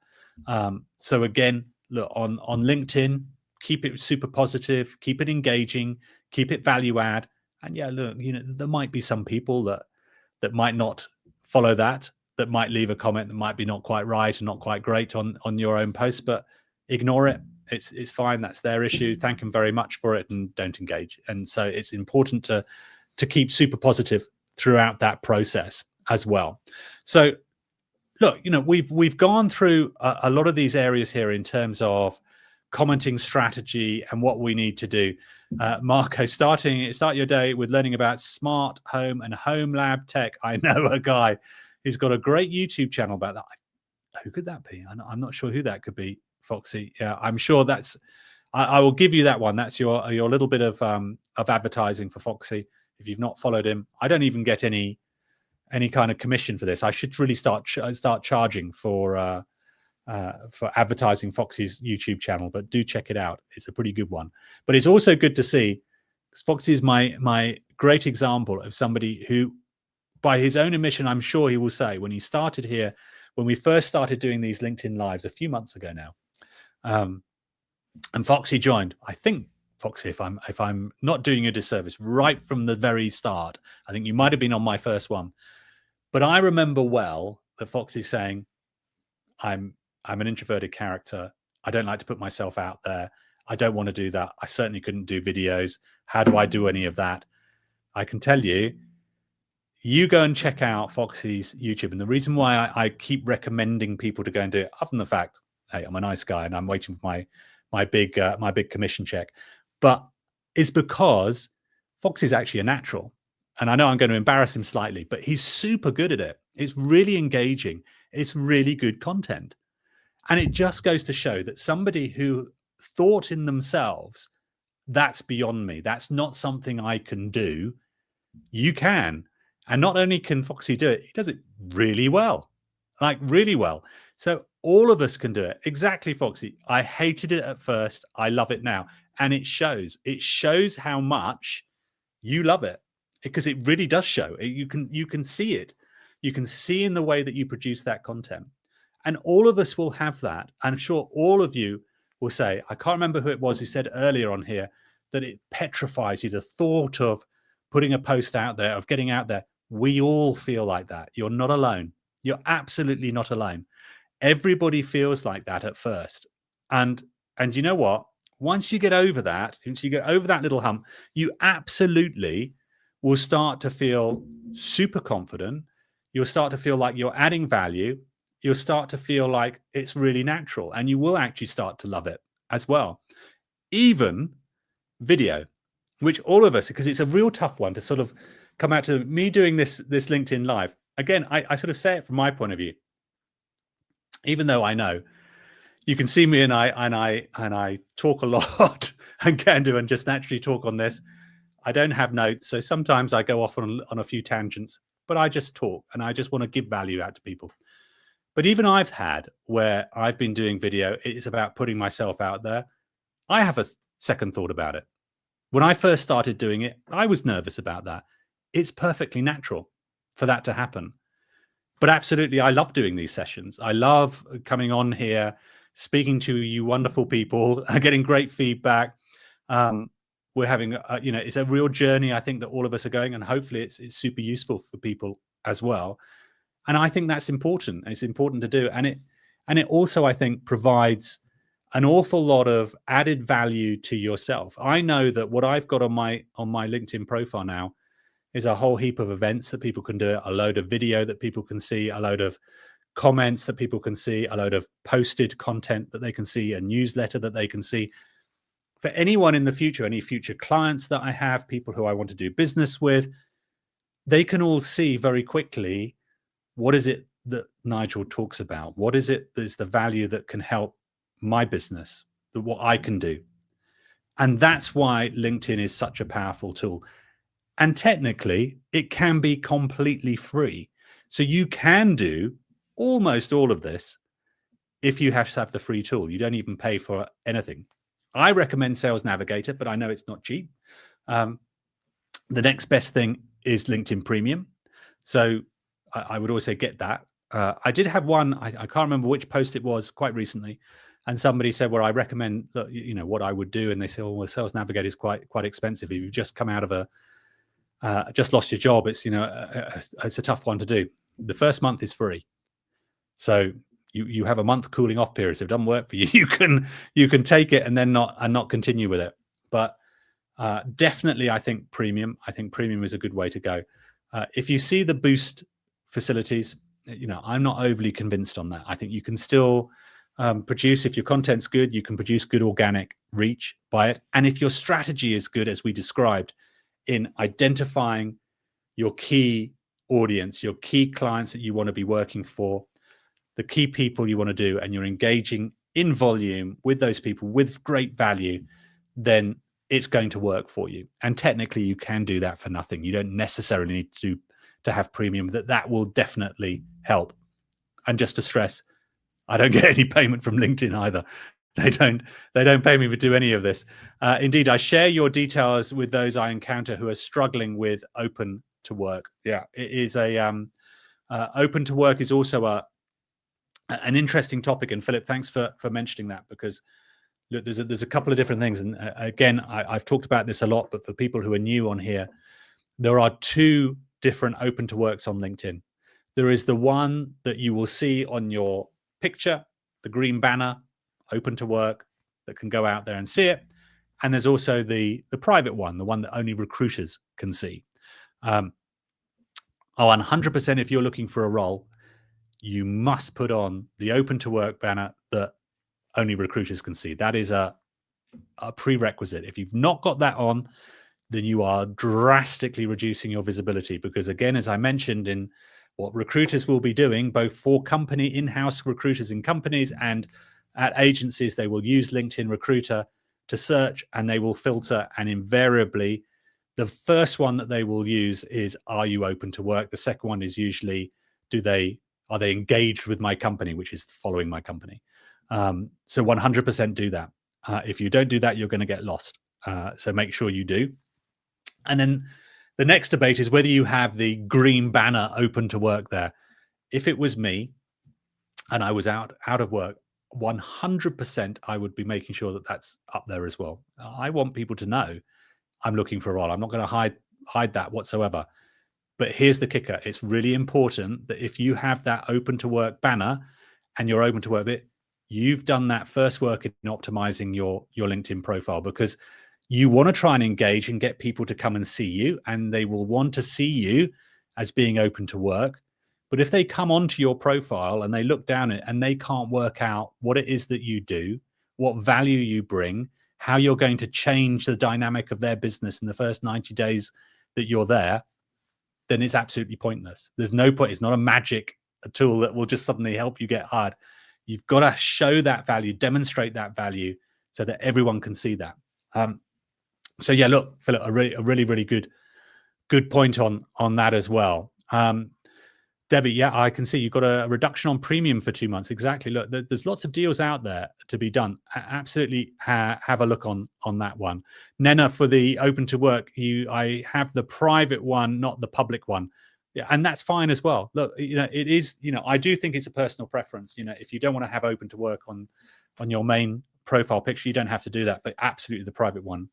So again, look, on LinkedIn, keep it super positive, keep it engaging, keep it value add. And yeah, look, you know, there might be some people that might not follow that might leave a comment that might be not quite right and not quite great on your own post, but ignore it. It's fine. That's their issue. Thank them very much for it, and don't engage. And so it's important to keep super positive throughout that process as well. So look, we've gone through a lot of these areas here in terms of commenting strategy and what we need to do. Marco, start your day with learning about smart home and home lab tech. I know a guy who's got a great YouTube channel about that. Who could that be? I'm not sure who that could be, Foxy. Yeah, I'm sure that's. I will give you that one. That's your little bit of advertising for Foxy. If you've not followed him, I don't even get any kind of commission for this. I should really start charging for advertising Foxy's YouTube channel, but do check it out. It's a pretty good one. But it's also good to see, because Foxy is my great example of somebody who, by his own admission, I'm sure he will say, when he started here, when we first started doing these LinkedIn Lives a few months ago now, and Foxy joined, I think, Foxy, if I'm not doing you a disservice, right from the very start. I think you might have been on my first one. But I remember well that Foxy saying, I'm an introverted character. I don't like to put myself out there. I don't want to do that. I certainly couldn't do videos. How do I do any of that? I can tell you, you go and check out Foxy's YouTube. And the reason why I keep recommending people to go and do it, other than the fact, hey, I'm a nice guy and I'm waiting for my big commission check, but it's because Foxy's actually a natural. And I know I'm going to embarrass him slightly, but he's super good at it. It's really engaging. It's really good content. And it just goes to show that somebody who thought in themselves, that's beyond me, that's not something I can do, you can. And not only can Foxy do it, he does it really well, like really well. So all of us can do it. Exactly, Foxy. I hated it at first. I love it now. And it shows. It shows how much you love it, because it really does show. You can see it. You can see in the way that you produce that content. And all of us will have that. I'm sure all of you will say, I can't remember who it was who said earlier on here that it petrifies you, the thought of putting a post out there, of getting out there. We all feel like that. You're not alone. You're absolutely not alone. Everybody feels like that at first. And you know what? Once you get over that, once you get over that little hump, you absolutely will start to feel super confident. You'll start to feel like you're adding value. You'll start to feel like it's really natural, and you will actually start to love it as well. Even video, which all of us, because it's a real tough one to sort of come out to me doing this LinkedIn Live. Again, I sort of say it from my point of view, even though I know you can see me and I talk a lot and can do and just naturally talk on this. I don't have notes, so sometimes I go off on a few tangents, but I just talk and I just want to give value out to people. But even I've had where I've been doing video, it's about putting myself out there. I have a second thought about it. When I first started doing it, I was nervous about that. It's perfectly natural for that to happen. But absolutely, I love doing these sessions. I love coming on here, speaking to you wonderful people, getting great feedback. We're having, it's a real journey, I think, that all of us are going, and hopefully it's super useful for people as well. And I think that's important. It's important to do. And it also, I think, provides an awful lot of added value to yourself. I know that what I've got on my LinkedIn profile now is a whole heap of events that people can do, a load of video that people can see, a load of comments that people can see, a load of posted content that they can see, a newsletter that they can see. For anyone in the future, any future clients that I have, people who I want to do business with, they can all see very quickly, what is it that Nigel talks about? What is it that's the value that can help my business, what I can do? And that's why LinkedIn is such a powerful tool. And technically, it can be completely free. So you can do almost all of this if you have to have the free tool. You don't even pay for anything. I recommend Sales Navigator, but I know it's not cheap. The next best thing is LinkedIn Premium. So I would always say get that. I did have one, I can't remember which post it was quite recently. And somebody said, well, I recommend that, what I would do. And they said, well, Sales Navigator is quite expensive. If you've just come out of just lost your job, it's, it's a tough one to do. The first month is free. So you have a month cooling off period. So if it doesn't work for you, you can take it and then not continue with it. But definitely, I think premium is a good way to go. If you see the boost facilities, I'm not overly convinced on that. I think you can still produce, if your content's good, you can produce good organic reach by it. And if your strategy is good, as we described, in identifying your key audience, your key clients that you want to be working for, the key people you want to do, and you're engaging in volume with those people with great value, then it's going to work for you. And technically you can do that for nothing. You don't necessarily need to have premium. That will definitely help. And just to stress, I don't get any payment from LinkedIn either. They don't pay me to do any of this. Indeed, I share your details with those I encounter who are struggling with open to work. Yeah, it is open to work is also an interesting topic. And Philip, thanks for mentioning that, because look, there's a couple of different things. And again, I've talked about this a lot, but for people who are new on here, there are two different open to works on LinkedIn. There is the one that you will see on your picture, the green banner, open to work, that can go out there and see it. And there's also the private one, the one that only recruiters can see. 100%, if you're looking for a role, you must put on the open to work banner that only recruiters can see. That is a prerequisite. If you've not got that on, then you are drastically reducing your visibility, because again, as I mentioned, in what recruiters will be doing, both for company in-house recruiters in companies and at agencies, they will use LinkedIn Recruiter to search, and they will filter, and invariably the first one that they will use is, are you open to work? The second one is usually, are they engaged with my company, which is following my company. So 100% do that. If you don't do that, you're going to get lost. So make sure you do. And then the next debate is whether you have the green banner open to work there. If it was me and I was out of work, 100% I would be making sure that that's up there as well. I want people to know I'm looking for a role. I'm not going to hide that whatsoever. But here's the kicker. It's really important that if you have that open to work banner and you're open to work bit, you've done that first work in optimizing your LinkedIn profile, because you want to try and engage and get people to come and see you, and they will want to see you as being open to work. But if they come onto your profile and they look down it and they can't work out what it is that you do, what value you bring, how you're going to change the dynamic of their business in the first 90 days that you're there, then it's absolutely pointless. There's no point. It's not a magic tool that will just suddenly help you get hired. You've got to show that value, demonstrate that value, so that everyone can see that. So yeah, look, Philip, a really good point on that as well. Debbie, yeah, I can see you've got a reduction on premium for 2 months. Exactly. Look, there's lots of deals out there to be done. Absolutely have a look on that one. Nena, for the open to work, I have the private one, not the public one. Yeah, and that's fine as well. Look, it is, I do think it's a personal preference. If you don't want to have open to work on your main profile picture, you don't have to do that. But absolutely the private one,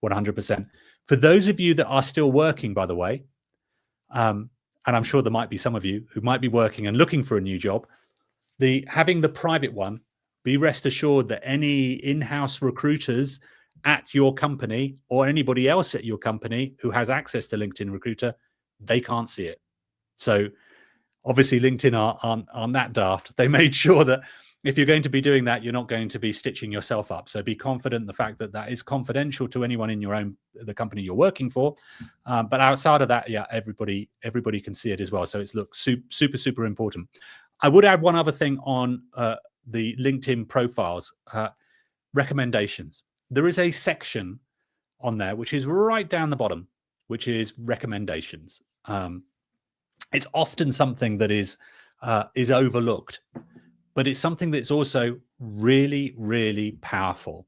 100%. For those of you that are still working, by the way, and I'm sure there might be some of you who might be working and looking for a new job, having the private one, be rest assured that any in-house recruiters at your company or anybody else at your company who has access to LinkedIn Recruiter, they can't see it. So obviously LinkedIn aren't that daft. They made sure that if you're going to be doing that, you're not going to be stitching yourself up. So be confident in the fact that is confidential to anyone in the company you're working for. But outside of that, yeah, everybody can see it as well. So it's super important. I would add one other thing on the LinkedIn profiles, recommendations. There is a section on there which is right down the bottom, which is recommendations. It's often something that is overlooked, but it's something that's also really powerful.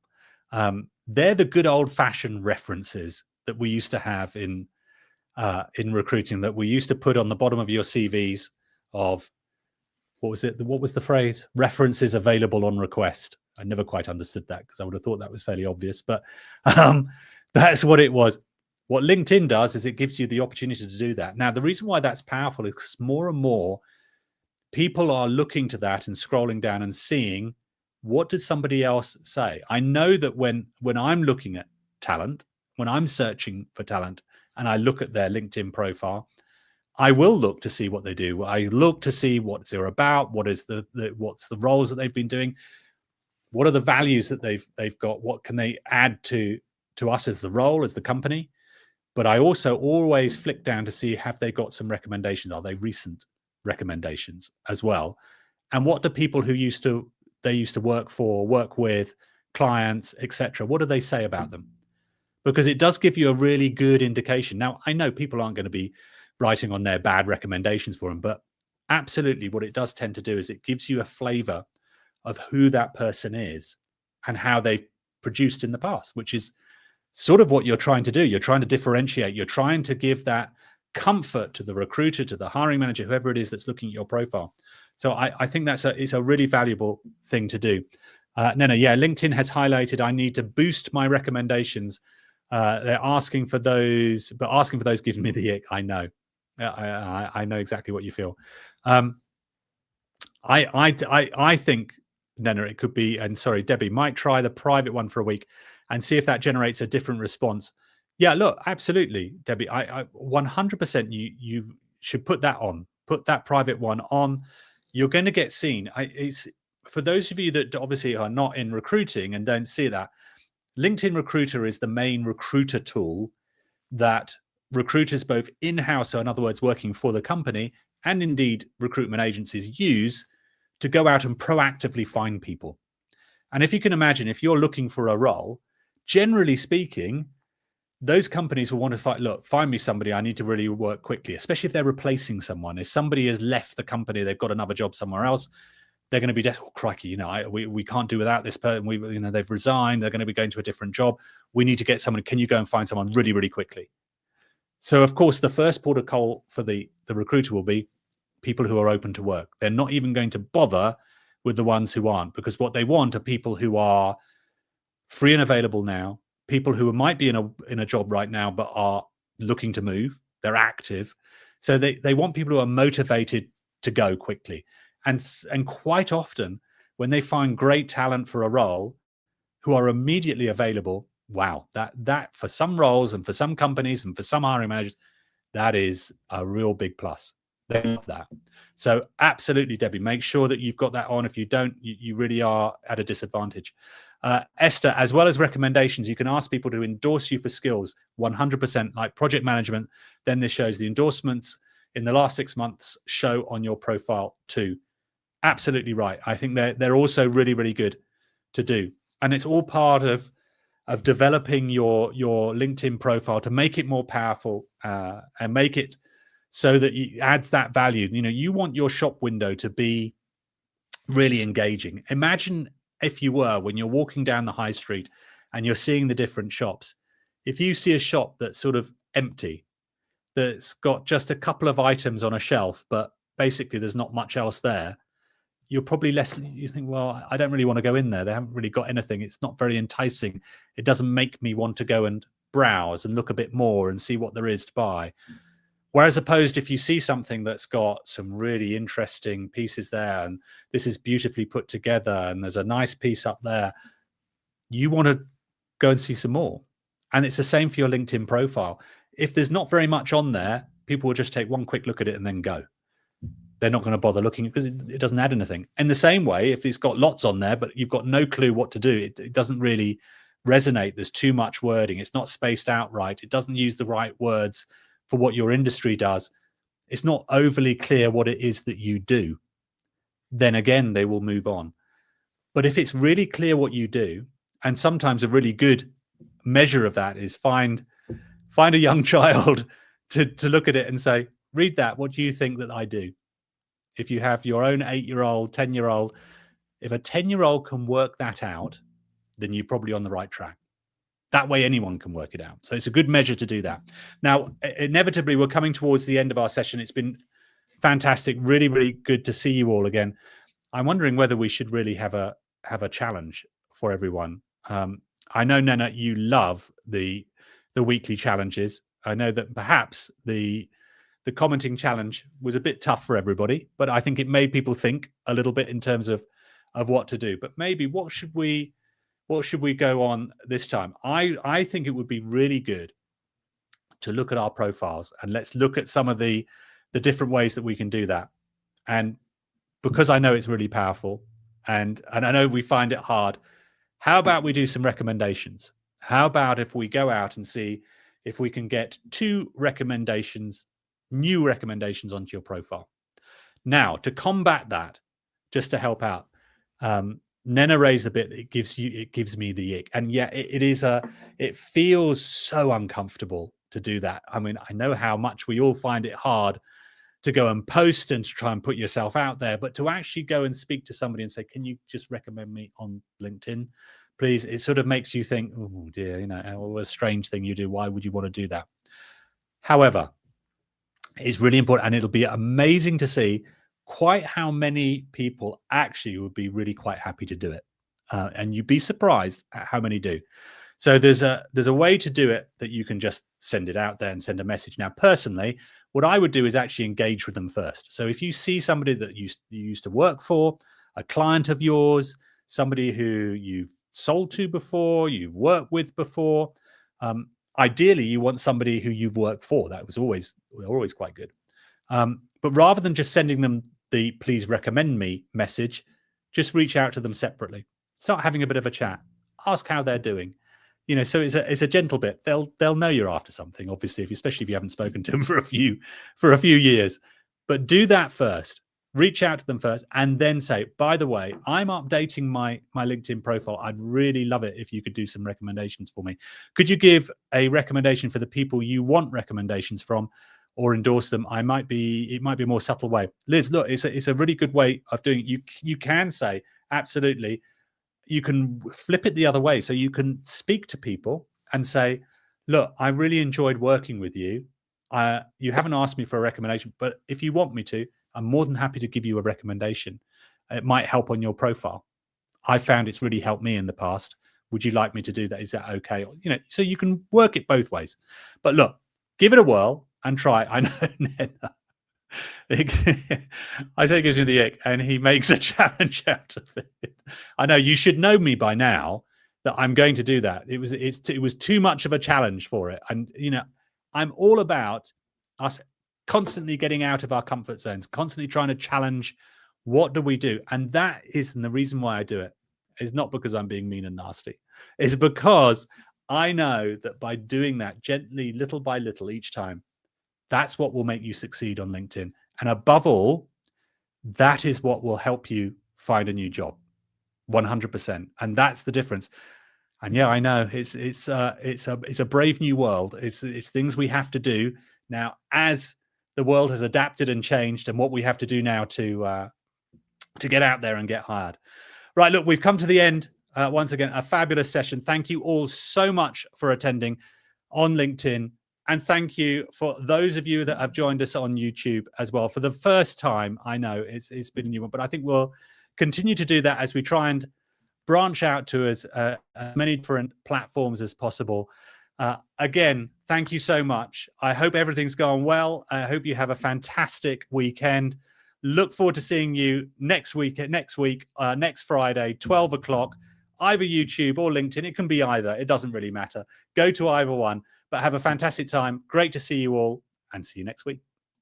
They're the good old-fashioned references that we used to have in recruiting, that we used to put on the bottom of your CVs of, what was the phrase? References available on request. I never quite understood that, because I would have thought that was fairly obvious, but that's what it was. What LinkedIn does is it gives you the opportunity to do that. Now, the reason why that's powerful is because more and more people are looking to that and scrolling down and seeing, what did somebody else say? I know that when I'm looking at talent, when I'm searching for talent and I look at their LinkedIn profile, I will look to see what they do. I look to see what they're about, what's the roles that they've been doing, what are the values that they've got, what can they add to us as the role, as the company. But I also always flick down to see, have they got some recommendations? Are they recent recommendations as well? And what do people who used to work for, work with, clients, etc., what do they say about them? Because it does give you a really good indication. Now, I know people aren't going to be writing on their bad recommendations for them, but absolutely what it does tend to do is it gives you a flavor of who that person is and how they've produced in the past, which is sort of what you're trying to do. You're trying to differentiate. You're trying to give that comfort to the recruiter, to the hiring manager, whoever it is that's looking at your profile. So I think it's a really valuable thing to do. Nena, yeah, LinkedIn has highlighted I need to boost my recommendations. They're asking for those, but asking for those gives me the ick. I know. I know exactly what you feel. I think, Nena, it could be, and sorry, Debbie, might try the private one for a week and see if that generates a different response. Yeah, look, absolutely, Debbie. I 100% you should put that on. Put that private one on. You're going to get seen. It's for those of you that obviously are not in recruiting and don't see that. LinkedIn Recruiter is the main recruiter tool that recruiters, both in-house, so in other words, working for the company, and indeed recruitment agencies use to go out and proactively find people. And if you can imagine, if you're looking for a role, generally speaking, those companies will want to find me somebody. I need to really work quickly, especially if they're replacing someone. If somebody has left the company, they've got another job somewhere else, they're going to be desperate. Oh, crikey, we can't do without this person. They've resigned. They're going to be going to a different job. We need to get someone. Can you go and find someone really, really quickly? So, of course, the first port of call for the recruiter will be people who are open to work. They're not even going to bother with the ones who aren't, because what they want are people who are free and available now, people who might be in a job right now but are looking to move. They're active. So they want people who are motivated to go quickly. And quite often, when they find great talent for a role who are immediately available, wow, that for some roles and for some companies and for some hiring managers, that is a real big plus. They love that. So absolutely, Debbie, make sure that you've got that on. If you don't, you really are at a disadvantage. Esther, as well as recommendations, you can ask people to endorse you for skills 100%, like project management. Then this shows the endorsements in the last 6 months show on your profile too. Absolutely right. I think they're also really, really good to do. And it's all part of developing your LinkedIn profile to make it more powerful and make it so that it adds that value. You want your shop window to be really engaging. Imagine if you were, when you're walking down the high street and you're seeing the different shops, if you see a shop that's sort of empty, that's got just a couple of items on a shelf, but basically there's not much else there, you're probably you think, well, I don't really want to go in there. They haven't really got anything. It's not very enticing. It doesn't make me want to go and browse and look a bit more and see what there is to buy. Whereas opposed, if you see something that's got some really interesting pieces there, and this is beautifully put together, and there's a nice piece up there, you want to go and see some more. And it's the same for your LinkedIn profile. If there's not very much on there, people will just take one quick look at it and then go. They're not going to bother looking because it doesn't add anything. In the same way, if it's got lots on there, but you've got no clue what to do, it doesn't really resonate. There's too much wording. It's not spaced out right. It doesn't use the right words for what your industry does. It's not overly clear what it is that you do. Then again, they will move on. But if it's really clear what you do, and sometimes a really good measure of that is find a young child to look at it and say, read that. What do you think that I do? If you have your own 8-year-old, 10-year-old, if a 10-year-old can work that out, then you're probably on the right track. That way anyone can work it out. So it's a good measure to do that. Now, inevitably, we're coming towards the end of our session. It's been fantastic. Really, really good to see you all again. I'm wondering whether we should really have a challenge for everyone. I know, Nena, you love the weekly challenges. I know that perhaps the the commenting challenge was a bit tough for everybody, but I think it made people think a little bit in terms of what to do. But maybe what should we go on this time? I think it would be really good to look at our profiles, and let's look at some of the different ways that we can do that. And because I know it's really powerful, and I know we find it hard, how about we do some recommendations? How about if we go out and see if we can get 2 recommendations, new recommendations onto your profile? Now, to combat that, just to help out, Nena raised a bit. It gives me the ick, and yeah, it feels so uncomfortable to do that. I mean, I know how much we all find it hard to go and post and to try and put yourself out there, but to actually go and speak to somebody and say, "Can you just recommend me on LinkedIn, please?" It sort of makes you think, "Oh dear, what a strange thing you do. Why would you want to do that?" However, it's really important, and it'll be amazing to see quite how many people actually would be really quite happy to do it, and you'd be surprised at how many do. So there's a way to do it that you can just send it out there and send a message. Now, personally, what I would do is actually engage with them first. So if you see somebody that you used to work for, a client of yours, somebody who you've sold to before, you've worked with before, ideally you want somebody who you've worked for. That was always quite good. But rather than just sending them the "please recommend me" message, just reach out to them separately. Start having a bit of a chat. Ask how they're doing. So it's a gentle bit. They'll know you're after something, obviously, especially if you haven't spoken to them for a few years. But do that first. Reach out to them first, and then say, "By the way, I'm updating my LinkedIn profile. I'd really love it if you could do some recommendations for me. Could you give a recommendation for the people you want recommendations from, or endorse them?" It might be a more subtle way. Liz, look, it's a really good way of doing it. You can say, absolutely. You can flip it the other way. So you can speak to people and say, "Look, I really enjoyed working with you. You haven't asked me for a recommendation, but if you want me to, I'm more than happy to give you a recommendation. It might help on your profile. I found it's really helped me in the past. Would you like me to do that? Is that okay?" So you can work it both ways. But look, give it a whirl and try. I know I say it gives me the ick, and he makes a challenge out of it. I know you should know me by now that I'm going to do that. It was too much of a challenge for it, and I'm all about us constantly getting out of our comfort zones, constantly trying to challenge. What do we do? And that is the reason why I do it. Is not because I'm being mean and nasty. It's because I know that by doing that gently, little by little, each time, that's what will make you succeed on LinkedIn. And above all, that is what will help you find a new job, 100%. And that's the difference. And yeah, I know it's a brave new world. It's things we have to do now as the world has adapted and changed, and what we have to do now to get out there and get hired. Right, look, we've come to the end. Once again, a fabulous session. Thank you all so much for attending on LinkedIn. And thank you for those of you that have joined us on YouTube as well. For the first time, I know it's been a new one, but I think we'll continue to do that as we try and branch out to as many different platforms as possible. Again, thank you so much. I hope everything's going well. I hope you have a fantastic weekend. Look forward to seeing you next Friday, 12 o'clock, either YouTube or LinkedIn. It can be either. It doesn't really matter. Go to either one. But have a fantastic time. Great to see you all, and see you next week.